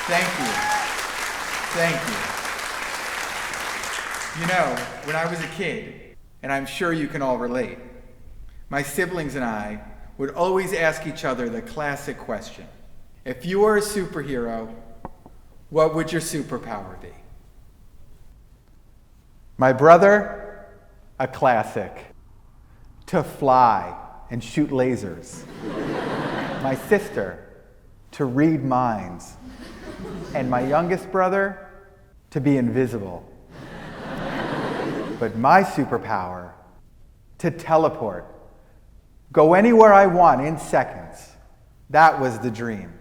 Thank you. Thank you. You know, when I was a kid, and I'm sure you can all relate, my siblings and I would always ask each other the classic question. If you were a superhero, what would your superpower be? My brother, a classic. To fly and shoot lasers. My sister, to read minds. And my youngest brother, to be invisible. But my superpower, to teleport. Go anywhere I want in seconds. That was the dream.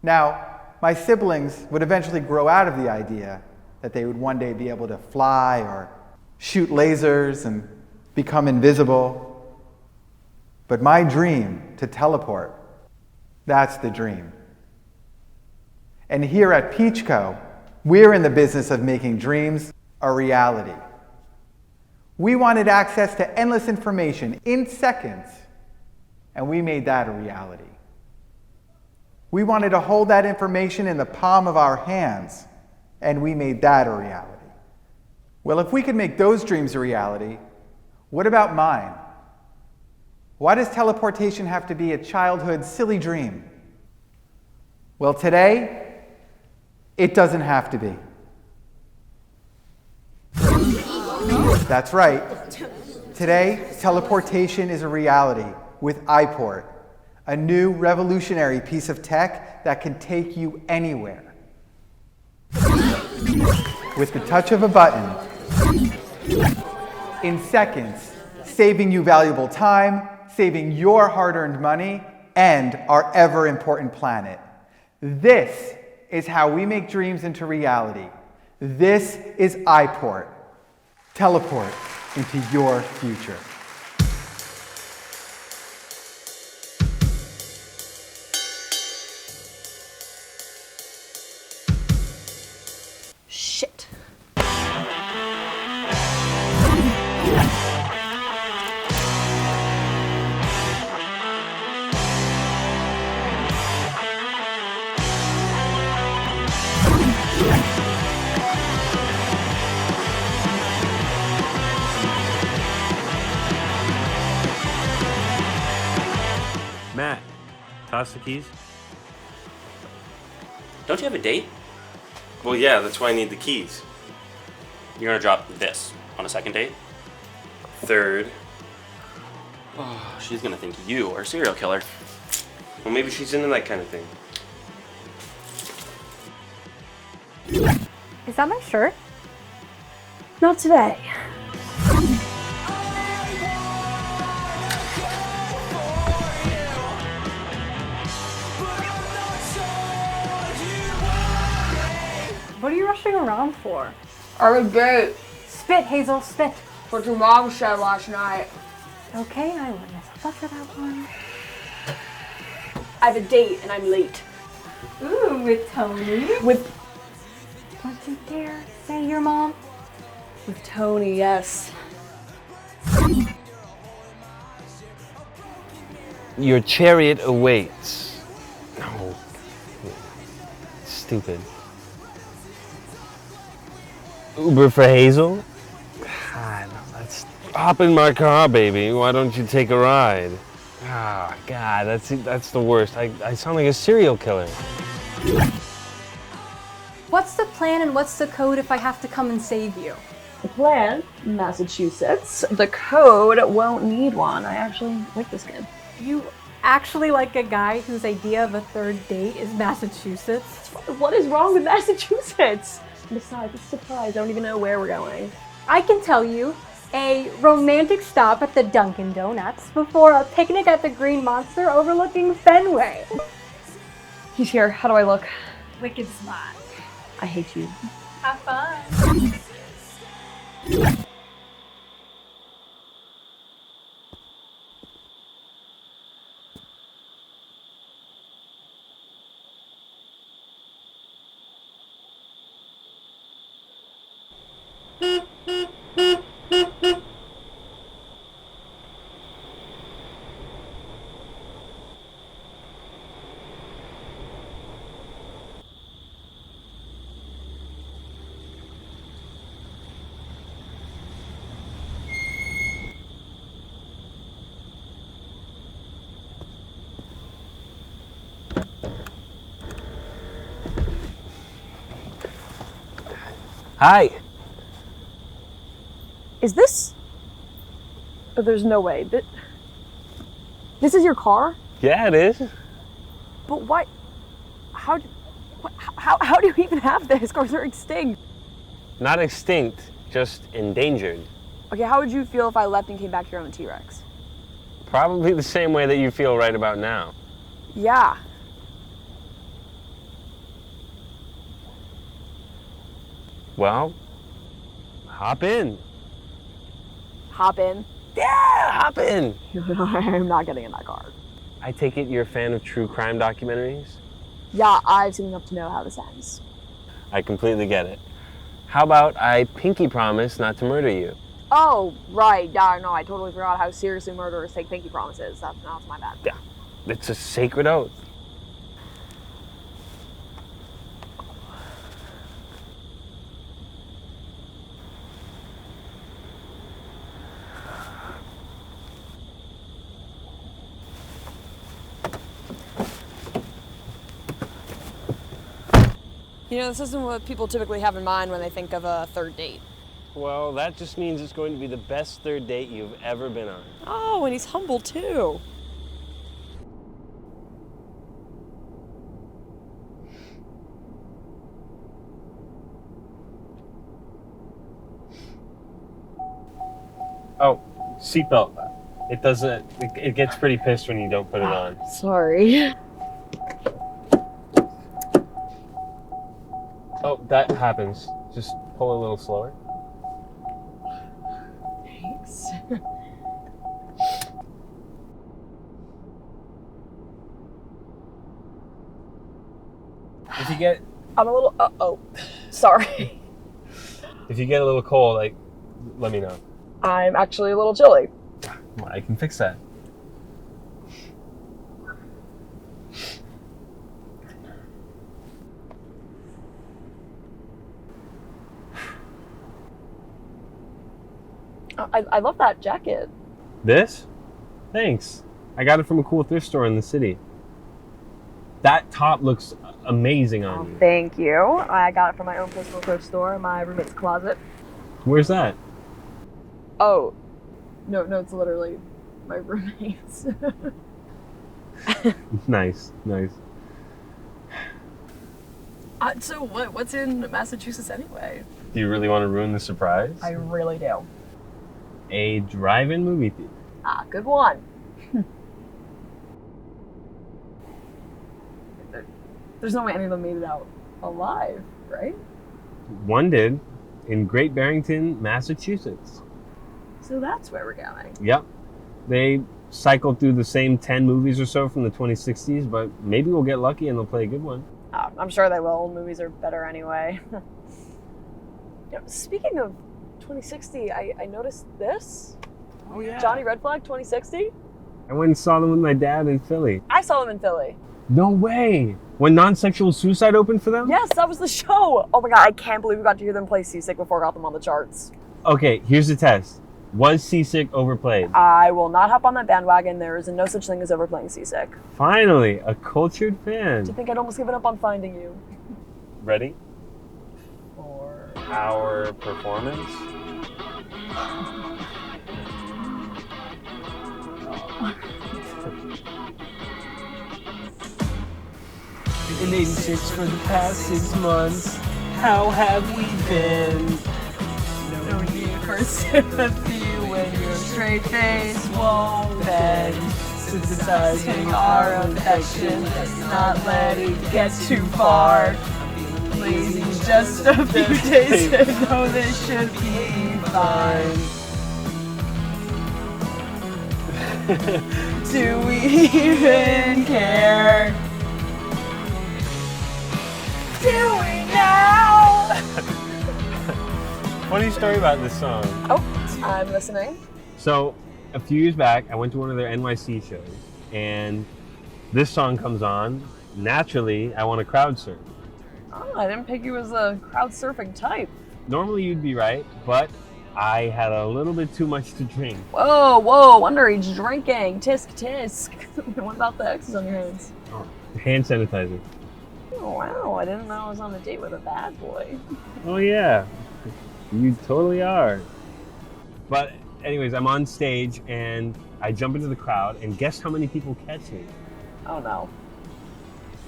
Now, my siblings would eventually grow out of the idea that they would one day be able to fly or shoot lasers and become invisible. But my dream to teleport, that's the dream. And here at PeachCo, we're in the business of making dreams a reality. We wanted access to endless information in seconds, and we made that a reality. We wanted to hold that information in the palm of our hands, and we made that a reality. Well, if we could make those dreams a reality, what about mine? Why does teleportation have to be a childhood silly dream? Well, today, it doesn't have to be. That's right. Today, teleportation is a reality with iPort, a new revolutionary piece of tech that can take you anywhere. With the touch of a button, in seconds, saving you valuable time, saving your hard-earned money, and our ever-important planet. This is how we make dreams into reality. This is iPort. Teleport into your future. Shit. Matt, toss the keys. Don't you have a date? Well, yeah, that's why I need the keys. You're gonna drop this on a second date? Third. Oh, she's gonna think you are a serial killer. Well, maybe she's into that kind of thing. Is that my shirt? Not today. What are you rushing around for? Our date. Spit, Hazel, spit. What your mom said last night. Okay, I warned myself up for that one. I have a date and I'm late. Ooh, with Tony. With Don't you dare say your mom. Tony, yes. Your chariot awaits. No. Stupid. Uber for Hazel? God, let's hop in my car, baby. Why don't you take a ride? Ah, God, that's the worst. I sound like a serial killer. What's the plan and what's the code if I have to come and save you? The plan, Massachusetts. The code won't need one. I actually like this kid. You actually like a guy whose idea of a third date is Massachusetts? What is wrong with Massachusetts? Besides, it's a surprise. I don't even know where we're going. I can tell you, a romantic stop at the Dunkin' Donuts before a picnic at the Green Monster overlooking Fenway. He's here. How do I look? Wicked smart. I hate you. Have fun. Hi. Is this? Oh, there's no way. This is your car? Yeah, it is. But why? How do you even have this? Cars are extinct. Not extinct, just endangered. Okay, how would you feel if I left and came back here on the T-Rex? Probably the same way that you feel right about now. Yeah. Well, hop in. Hop in. Yeah, hop in. I'm not getting in that car. I take it you're a fan of true crime documentaries? Yeah, I've seen enough to know how this ends. I completely get it. How about I pinky promise not to murder you? Oh, right. Yeah, no, I totally forgot how seriously murderers take pinky promises. That's my bad. Yeah, it's a sacred oath. You know, this isn't what people typically have in mind when they think of a third date. Well, that just means it's going to be the best third date you've ever been on. Oh, and he's humble too. Oh, seatbelt. It doesn't, it gets pretty pissed when you don't put it on. Sorry. Oh, that happens. Just pull a little slower. Thanks. If you get I'm a little, uh-oh. Sorry. If you get a little cold, like, let me know. I'm actually a little chilly. Well, I can fix that. I love that jacket. This? Thanks. I got it from a cool thrift store in the city. That top looks amazing on you. Thank you. I got it from my own personal thrift store in my roommate's closet. Where's that? Oh, no, it's literally my roommate's. Nice. So what's in Massachusetts anyway? Do you really want to ruin the surprise? I really do. A drive-in movie theater. Ah, good one. There's no way any of them made it out alive, right? One did, in Great Barrington, Massachusetts. So that's where we're going. Yep. They cycled through the same 10 movies or so from the 2060s, but maybe we'll get lucky and they'll play a good one. I'm sure they will. Old movies are better anyway. Speaking of 2060, I noticed this. Oh, yeah. Johnny Red Flag 2060? I went and saw them with my dad in Philly. I saw them in Philly. No way! When Non-Sexual Suicide opened for them? Yes, that was the show. Oh my god, I can't believe we got to hear them play Seasick before I got them on the charts. Okay, here's the test. Was Seasick overplayed? I will not hop on that bandwagon. There is no such thing as overplaying Seasick. Finally, a cultured Do you fan. think I'd almost given up on finding you? Ready? Or... Our performance? In 86 for the past 6 months, how have we been? No need for sympathy when your straight face won't bend. Synthesizing our affection, let's not let it get too far. Lazy just a few days to know this should be fine. Do we even care? Do we now? Funny story about this song. Oh, I'm listening. So, a few years back, I went to one of their NYC shows, and this song comes on. Naturally, I want to crowd surf. Oh, I didn't pick you as a crowd surfing type. Normally, you'd be right, but I had a little bit too much to drink. Whoa, underage drinking. Tisk, tisk. What about the X's on your hands? Oh, hand sanitizer. Oh, wow, I didn't know I was on a date with a bad boy. Oh yeah, You totally are. But anyways, I'm on stage and I jump into the crowd and guess how many people catch me? Oh no.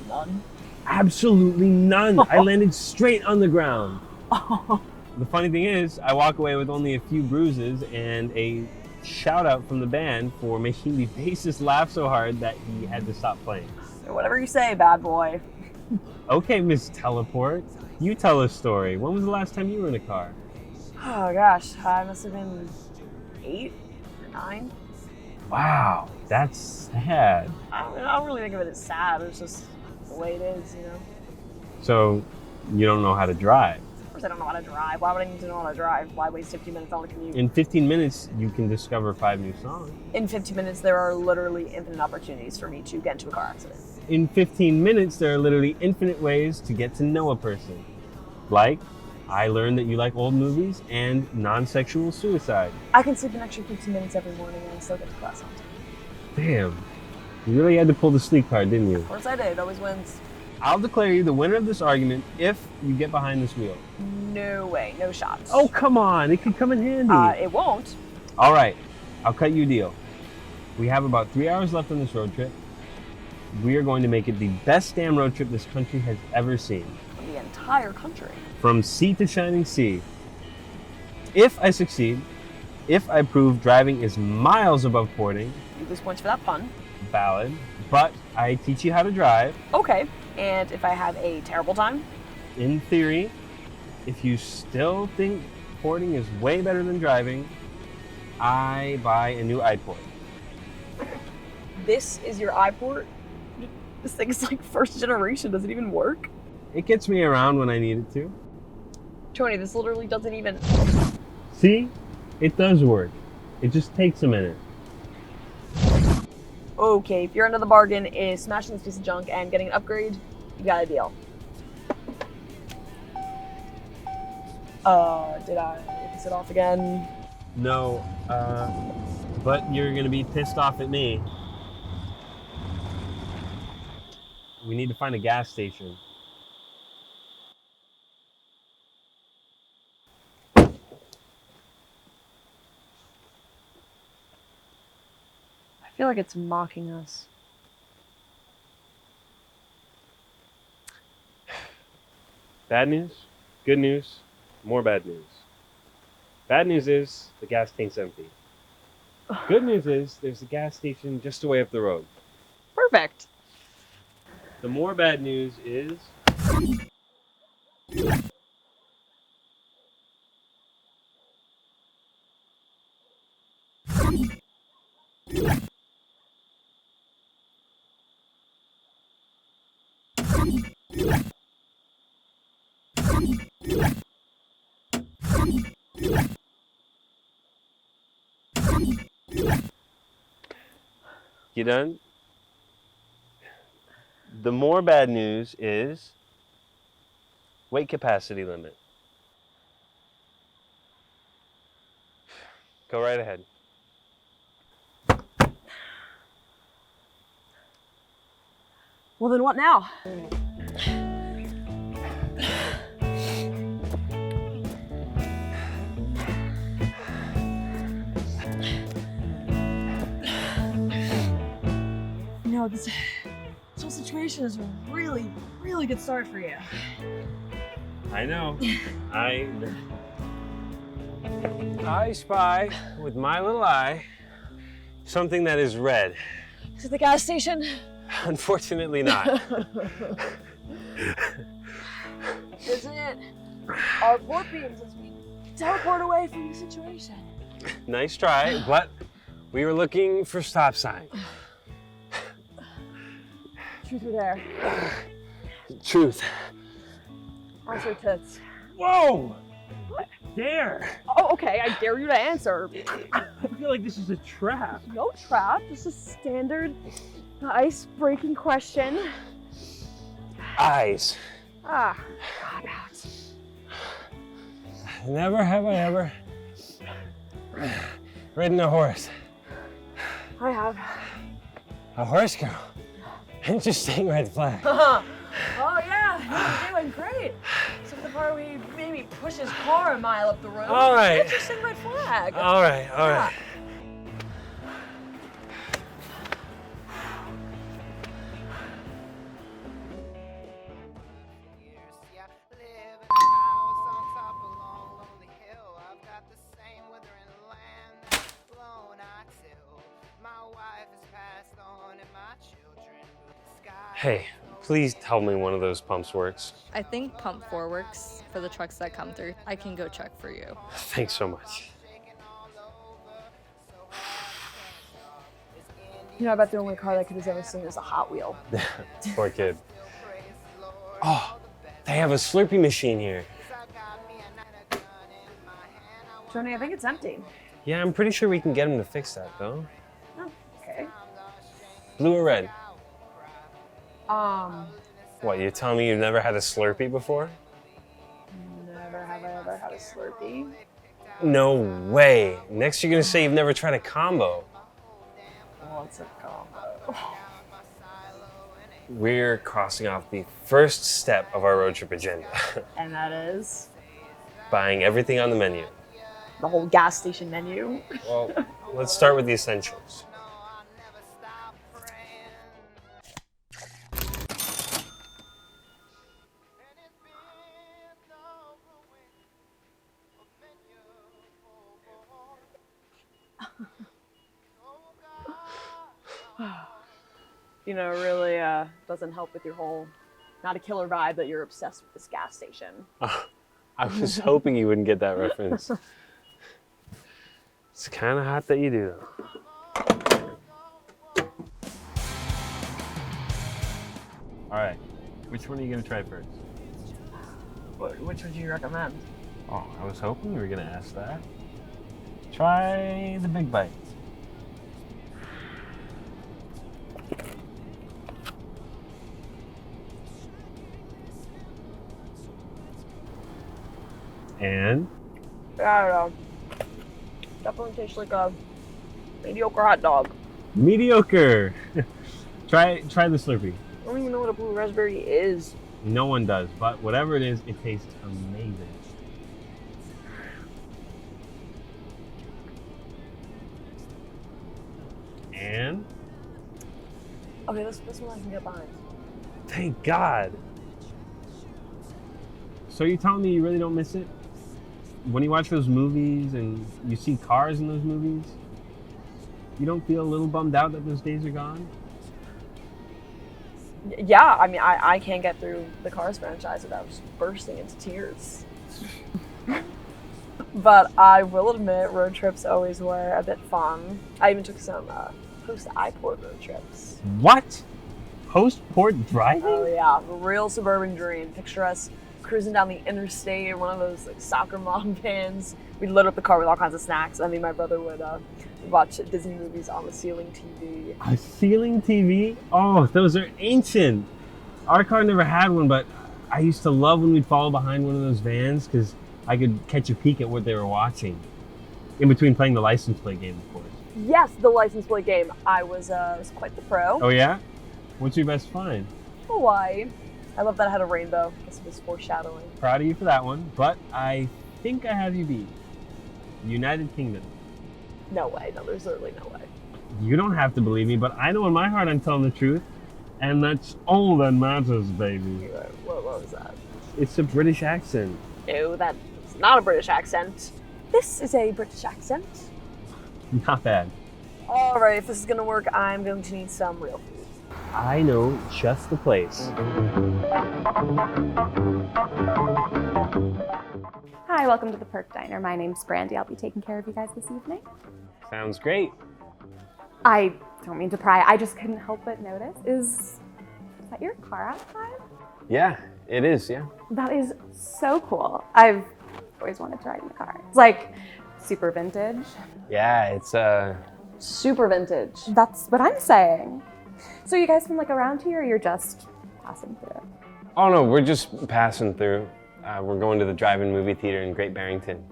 None. Absolutely none. I landed straight on the ground. The funny thing is, I walk away with only a few bruises and a shout out from the band for making the bassist laugh so hard that he had to stop playing. Whatever you say, bad boy. Okay, Miss Teleport, you tell a story. When was the last time you were in a car? Oh gosh, I must have been 8 or 9. Wow, that's sad. I don't really think of it as sad. It's just the way it is, you know. So, you don't know how to drive. Of course I don't know how to drive. Why would I need to know how to drive? Why waste 15 minutes on a commute? In 15 minutes, you can discover 5 new songs. In 15 minutes, there are literally infinite opportunities for me to get into a car accident. In 15 minutes, there are literally infinite ways to get to know a person. Like, I learned that you like old movies and non-sexual suicide. I can sleep an extra 15 minutes every morning and still get to class on time. Damn. You really had to pull the sleep card, didn't you? Of course I did. It always wins. I'll declare you the winner of this argument if you get behind this wheel. No way. No shots. Oh, come on. It could come in handy. It won't. All right. I'll cut you a deal. We have about 3 hours left on this road trip. We are going to make it the best damn road trip this country has ever seen. The entire country. From sea to shining sea. If I succeed, if I prove driving is miles above porting, You lose points for that pun. valid, but I teach you how to drive. Okay. And if I have a terrible time? In theory, if you still think porting is way better than driving, I buy a new iPort. This is your iPort? This thing is like first generation. Does it even work? It gets me around when I need it to. Tony, this literally doesn't even... See? It does work. It just takes a minute. Okay, if your end of the bargain is smashing this piece of junk and getting an upgrade, you got a deal. Did I piss it off again? No, but you're gonna be pissed off at me. We need to find a gas station. I feel like it's mocking us. Bad news, good news, more bad news. Bad news is the gas tank's empty. Good news is there's a gas station just away up the road. Perfect. The more bad news is you done? The more bad news is weight capacity limit. Go right ahead. Well, then what now? No, this whole situation is a really, really good start for you. I know. I spy with my little eye something that is red. Is it the gas station? Unfortunately not. Isn't it? Our port beams as we teleport away from the situation. Nice try, but we were looking for stop sign. Truth or dare? Truth. Answer tits. Whoa! What? Dare! Oh, okay, I dare you to answer. I feel like this is a trap. No trap, just a standard ice-breaking question. Eyes. Ah, cop out. Never have I ever ridden a horse. I have. A horse girl. Interesting red flag. Oh yeah, you're doing great. So for the before we maybe push his car a mile up the road. All right. Interesting red flag. All right. Hey, please tell me one of those pumps works. I think pump 4 works for the trucks that come through. I can go check for you. Thanks so much. You know, I bet the only car that kid has ever seen is a Hot Wheel. Poor kid. Oh, they have a Slurpee machine here. Tony, I think it's empty. Yeah, I'm pretty sure we can get him to fix that, though. Oh, okay. Blue or red? What, you're telling me you've never had a Slurpee before? Never have I ever had a Slurpee. No way. Next you're gonna say you've never tried a combo. What's a combo? We're crossing off the first step of our road trip agenda. And that is? Buying everything on the menu. The whole gas station menu. Well, let's start with the essentials. You know, it really doesn't help with your whole not a killer vibe that you're obsessed with this gas station. I was hoping you wouldn't get that reference. It's kind of hot that you do, though. All right, which one are you gonna try first? Which would you recommend? Oh, I was hoping you were gonna ask that. Try the big bite. And? I don't know. Definitely tastes like a mediocre hot dog. Mediocre! Try the Slurpee. I don't even know what a blue raspberry is. No one does, but whatever it is, it tastes amazing. And? Okay, this one I can get behind. Thank God. So you're telling me you really don't miss it? When you watch those movies and you see cars in those movies, you don't feel a little bummed out that those days are gone? Yeah, I mean, I can't get through the Cars franchise without just bursting into tears. But I will admit, road trips always were a bit fun. I even took some post-iPort road trips. What? Post-port driving? Oh yeah, the real suburban dream. Picture us cruising down the interstate in one of those like soccer mom vans. We'd load up the car with all kinds of snacks. I mean, my brother would watch Disney movies on the ceiling TV. A ceiling TV? Oh, those are ancient. Our car never had one, but I used to love when we'd follow behind one of those vans because I could catch a peek at what they were watching. In between playing the license plate game, of course. Yes, the license plate game. I was quite the pro. Oh yeah? What's your best find? Hawaii. I love that I had a rainbow. I guess it was foreshadowing. Proud of you for that one, but I think I have you beat. United Kingdom. No way. No, there's literally no way. You don't have to believe me, but I know in my heart I'm telling the truth. And that's all that matters, baby. What was that? It's a British accent. No, that's not a British accent. This is a British accent. Not bad. All right, if this is gonna work, I'm going to need some real food. I know just the place. Hi, welcome to the Perk Diner. My name's Brandi. I'll be taking care of you guys this evening. Sounds great. I don't mean to pry. I just couldn't help but notice. Is that your car outside? Yeah, it is, yeah. That is so cool. I've always wanted to ride in a car. It's like super vintage. Yeah, it's Super vintage. That's what I'm saying. So you guys from like around here or you're just passing through? Oh no, we're just passing through. We're going to the drive-in movie theater in Great Barrington.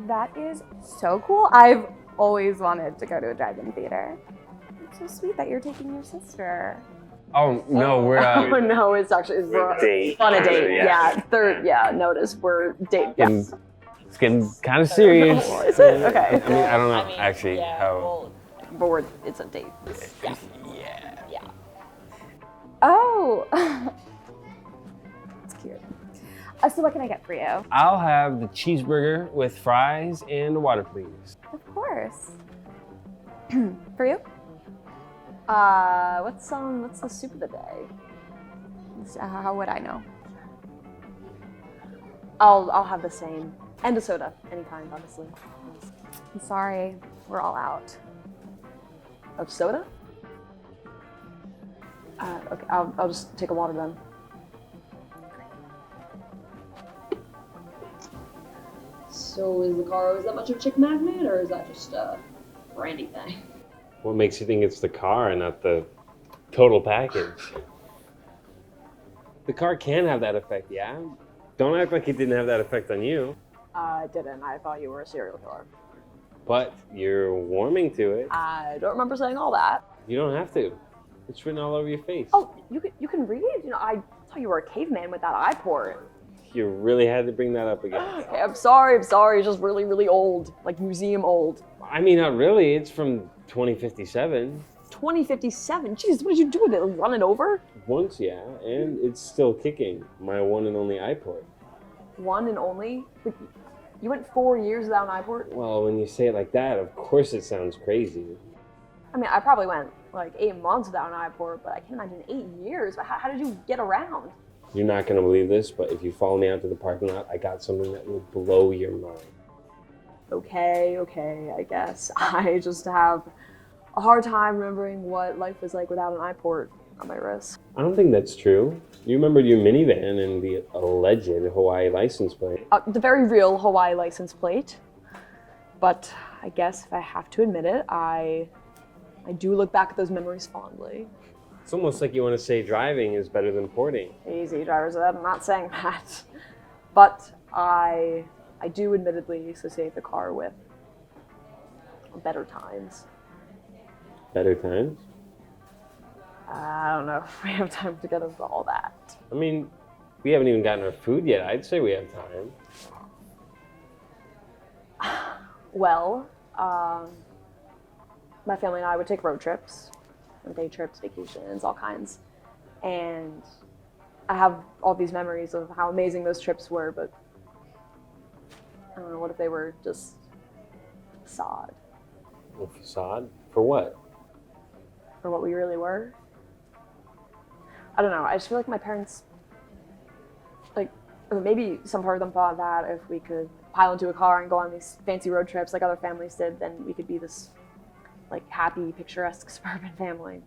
That is so cool. I've always wanted to go to a drive-in theater. It's so sweet that you're taking your sister. Oh no, we're Oh no, it's date. on a date. Yeah. Yeah, third. Yeah, notice we're date. Yeah. It's getting kind of serious. Is it? Okay. I mean, I don't know actually how. But it's a date. Yeah. Yeah. Oh. It's cute. So what can I get for you? I'll have the cheeseburger with fries and water, please. Of course. For you? What's the soup of the day? How would I know? I'll have the same. And a soda, any kind, honestly. I'm sorry, we're all out. Of soda? Okay, I'll just take a water then. So is the car always that much of a chick magnet, or is that just a Brandi thing? What makes you think it's the car and not the total package? The car can have that effect, yeah? Don't act like it didn't have that effect on you. I didn't. I thought you were a serial killer. But you're warming to it. I don't remember saying all that. You don't have to. It's written all over your face. Oh, you can read? You know, I thought you were a caveman with that iPort. You really had to bring that up again. Okay, I'm sorry. It's just really, really old. Like museum old. I mean, not really. It's from 2057. 2057? Jeez, what did you do with it? Run it over? Once, yeah. And it's still kicking. My one and only iPort. One and only? You went 4 years without an iPort? Well, when you say it like that, of course it sounds crazy. I mean, I probably went like 8 months without an iPort, but I can't imagine 8 years. How did you get around? You're not going to believe this, but if you follow me out to the parking lot, I got something that will blow your mind. Okay, I guess. I just have a hard time remembering what life was like without an iPort on my wrist. I don't think that's true. You remembered your minivan and the alleged Hawaii license plate. The very real Hawaii license plate. But I guess if I have to admit it, I do look back at those memories fondly. It's almost like you want to say driving is better than porting. Easy, driver's ed, I'm not saying that. But I do admittedly associate the car with better times. Better times? I don't know if we have time to get into all that. I mean, we haven't even gotten our food yet. I'd say we have time. Well, my family and I would take road trips, day trips, vacations, all kinds. And I have all these memories of how amazing those trips were, but I don't know, what if they were just a facade? A facade? For what? For what we really were? I don't know, I just feel like my parents, like, or maybe some part of them thought that if we could pile into a car and go on these fancy road trips like other families did, then we could be this, like, happy, picturesque suburban family.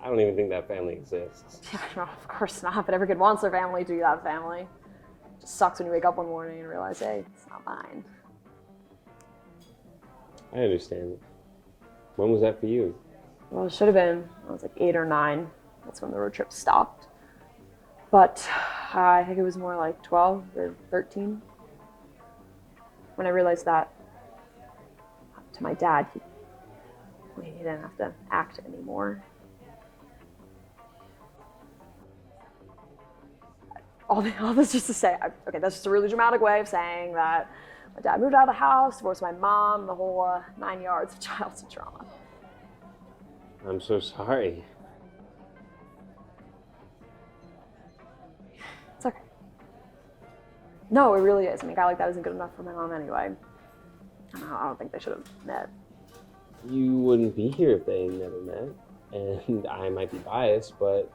I don't even think that family exists. Yeah, no, of course not, but every kid wants their family to be that family. It just sucks when you wake up one morning and realize, hey, it's not mine. I understand. When was that for you? Well, it should have been, I was like 8 or 9. That's when the road trip stopped. But I think it was more like 12 or 13. When I realized that to my dad, he didn't have to act anymore. All this just to say, okay, that's just a really dramatic way of saying that my dad moved out of the house, divorced my mom, the whole 9 yards of childhood trauma. I'm so sorry. It's okay. No, it really is. I mean, a guy like that isn't good enough for my mom anyway. I don't think they should have met. You wouldn't be here if they never met. And I might be biased, but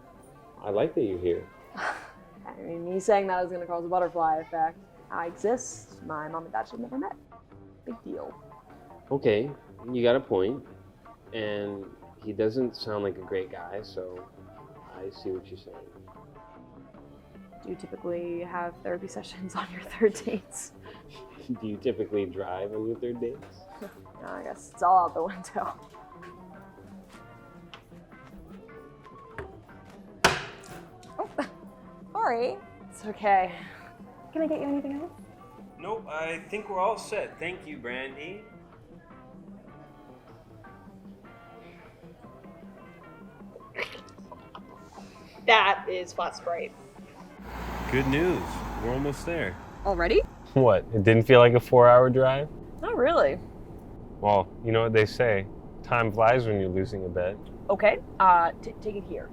I like that you're here. I mean, me saying that is going to cause a butterfly effect. I exist. My mom and dad should have never met. Big deal. Okay, you got a point. And he doesn't sound like a great guy, so I see what you're saying. Do you typically have therapy sessions on your third dates? Do you typically drive on your third dates? No, I guess it's all out the window. Oh, sorry. It's okay. Can I get you anything else? Nope, I think we're all set. Thank you, Brandi. That is flat Sprite. Good news. We're almost there. Already? What? It didn't feel like a 4-hour drive? Not really. Well, you know what they say. Time flies when you're losing a bet. Okay, take it here.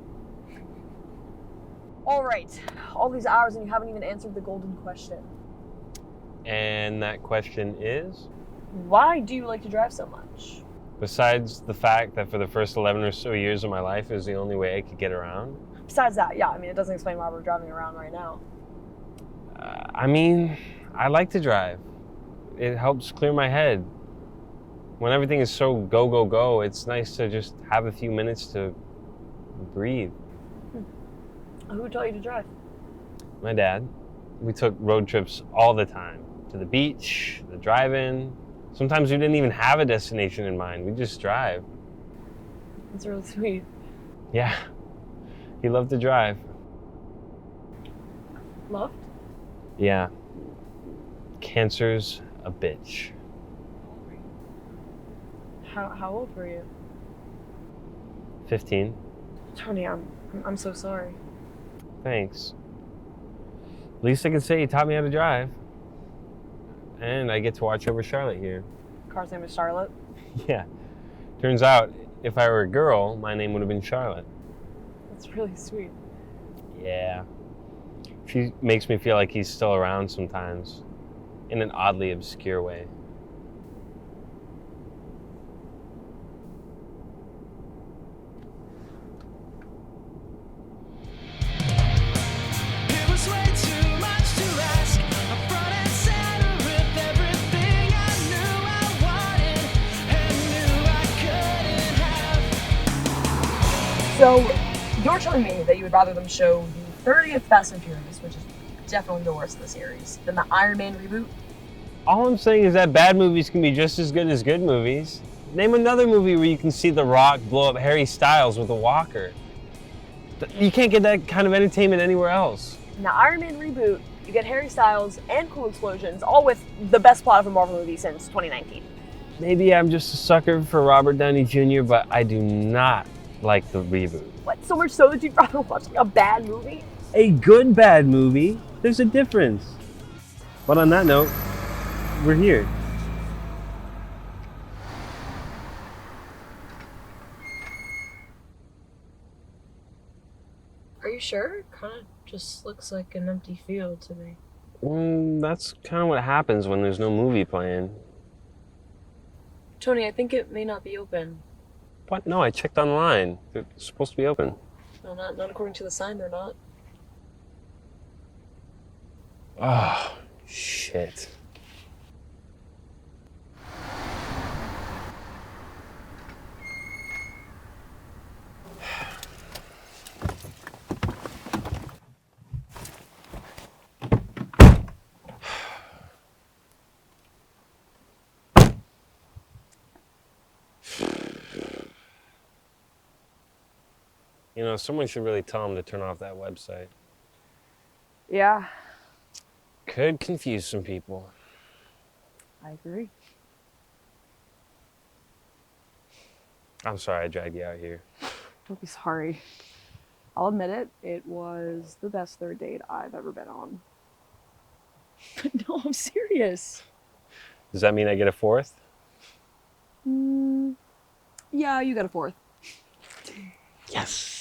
All right, all these hours and you haven't even answered the golden question. And that question is? Why do you like to drive so much? Besides the fact that for the first 11 or so years of my life, it was the only way I could get around. Besides that, yeah, I mean, it doesn't explain why we're driving around right now. I mean, I like to drive. It helps clear my head. When everything is so go, go, go, it's nice to just have a few minutes to breathe. Who taught you to drive? My dad. We took road trips all the time. To the beach, the drive-in. Sometimes we didn't even have a destination in mind. We just drive. That's really sweet. Yeah. He loved to drive. Loved? Yeah. Cancer's a bitch. How old were you? 15. Tony, I'm so sorry. Thanks. Least I can say, he taught me how to drive. And I get to watch over Charlotte here. Car's name is Charlotte? Yeah. Turns out, if I were a girl, my name would have been Charlotte. That's really sweet. Yeah. She makes me feel like he's still around sometimes, in an oddly obscure way. So, you're telling me that you would rather them show the 30th Fast and Furious, which is definitely the worst of the series, than the Iron Man reboot? All I'm saying is that bad movies can be just as good as good movies. Name another movie where you can see The Rock blow up Harry Styles with a walker. You can't get that kind of entertainment anywhere else. In the Iron Man reboot, you get Harry Styles and cool explosions, all with the best plot of a Marvel movie since 2019. Maybe I'm just a sucker for Robert Downey Jr., but I do not like the reboot. What, so much so that you'd rather watch a bad movie? A good bad movie? There's a difference. But on that note, we're here. Are you sure? Kind of just looks like an empty field to me. That's kind of what happens when there's no movie playing. Tony, I think it may not be open. What? No, I checked online. They're supposed to be open. No, not according to the sign, they're not. Oh, shit. You know, someone should really tell him to turn off that website. Yeah, Could confuse some people. I agree. I'm sorry I dragged you out here. Don't be sorry. I'll admit it, it was the best third date I've ever been on. No, I'm serious. Does that mean I get a fourth? Yeah, you got a fourth. Yes.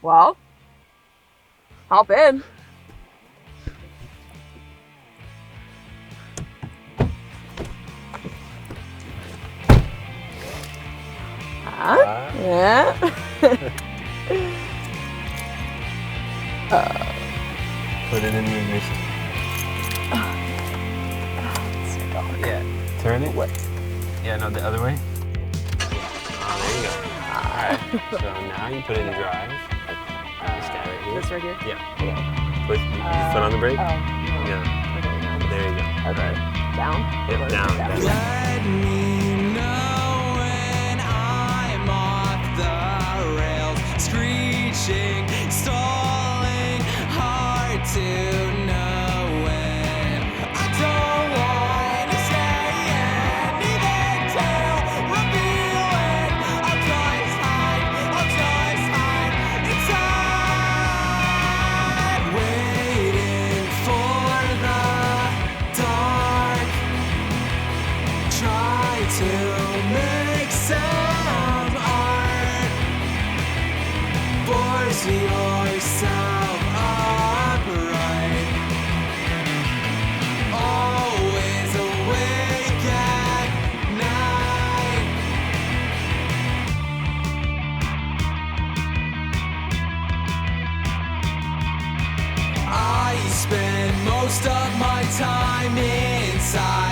Well, hop in. Yeah. Put it in the ignition. Yeah. Turn it. What? Yeah, no, the other way. Oh, there you go. Alright. So now you put it in drive. This guy right here. This right here? Yeah. Put your foot on the brake. Oh. Yeah. Okay, now. There you go. Okay. Down? Yep, down. Let me know when I'm off the yourself upright. Always awake at night. I spend most of my time inside.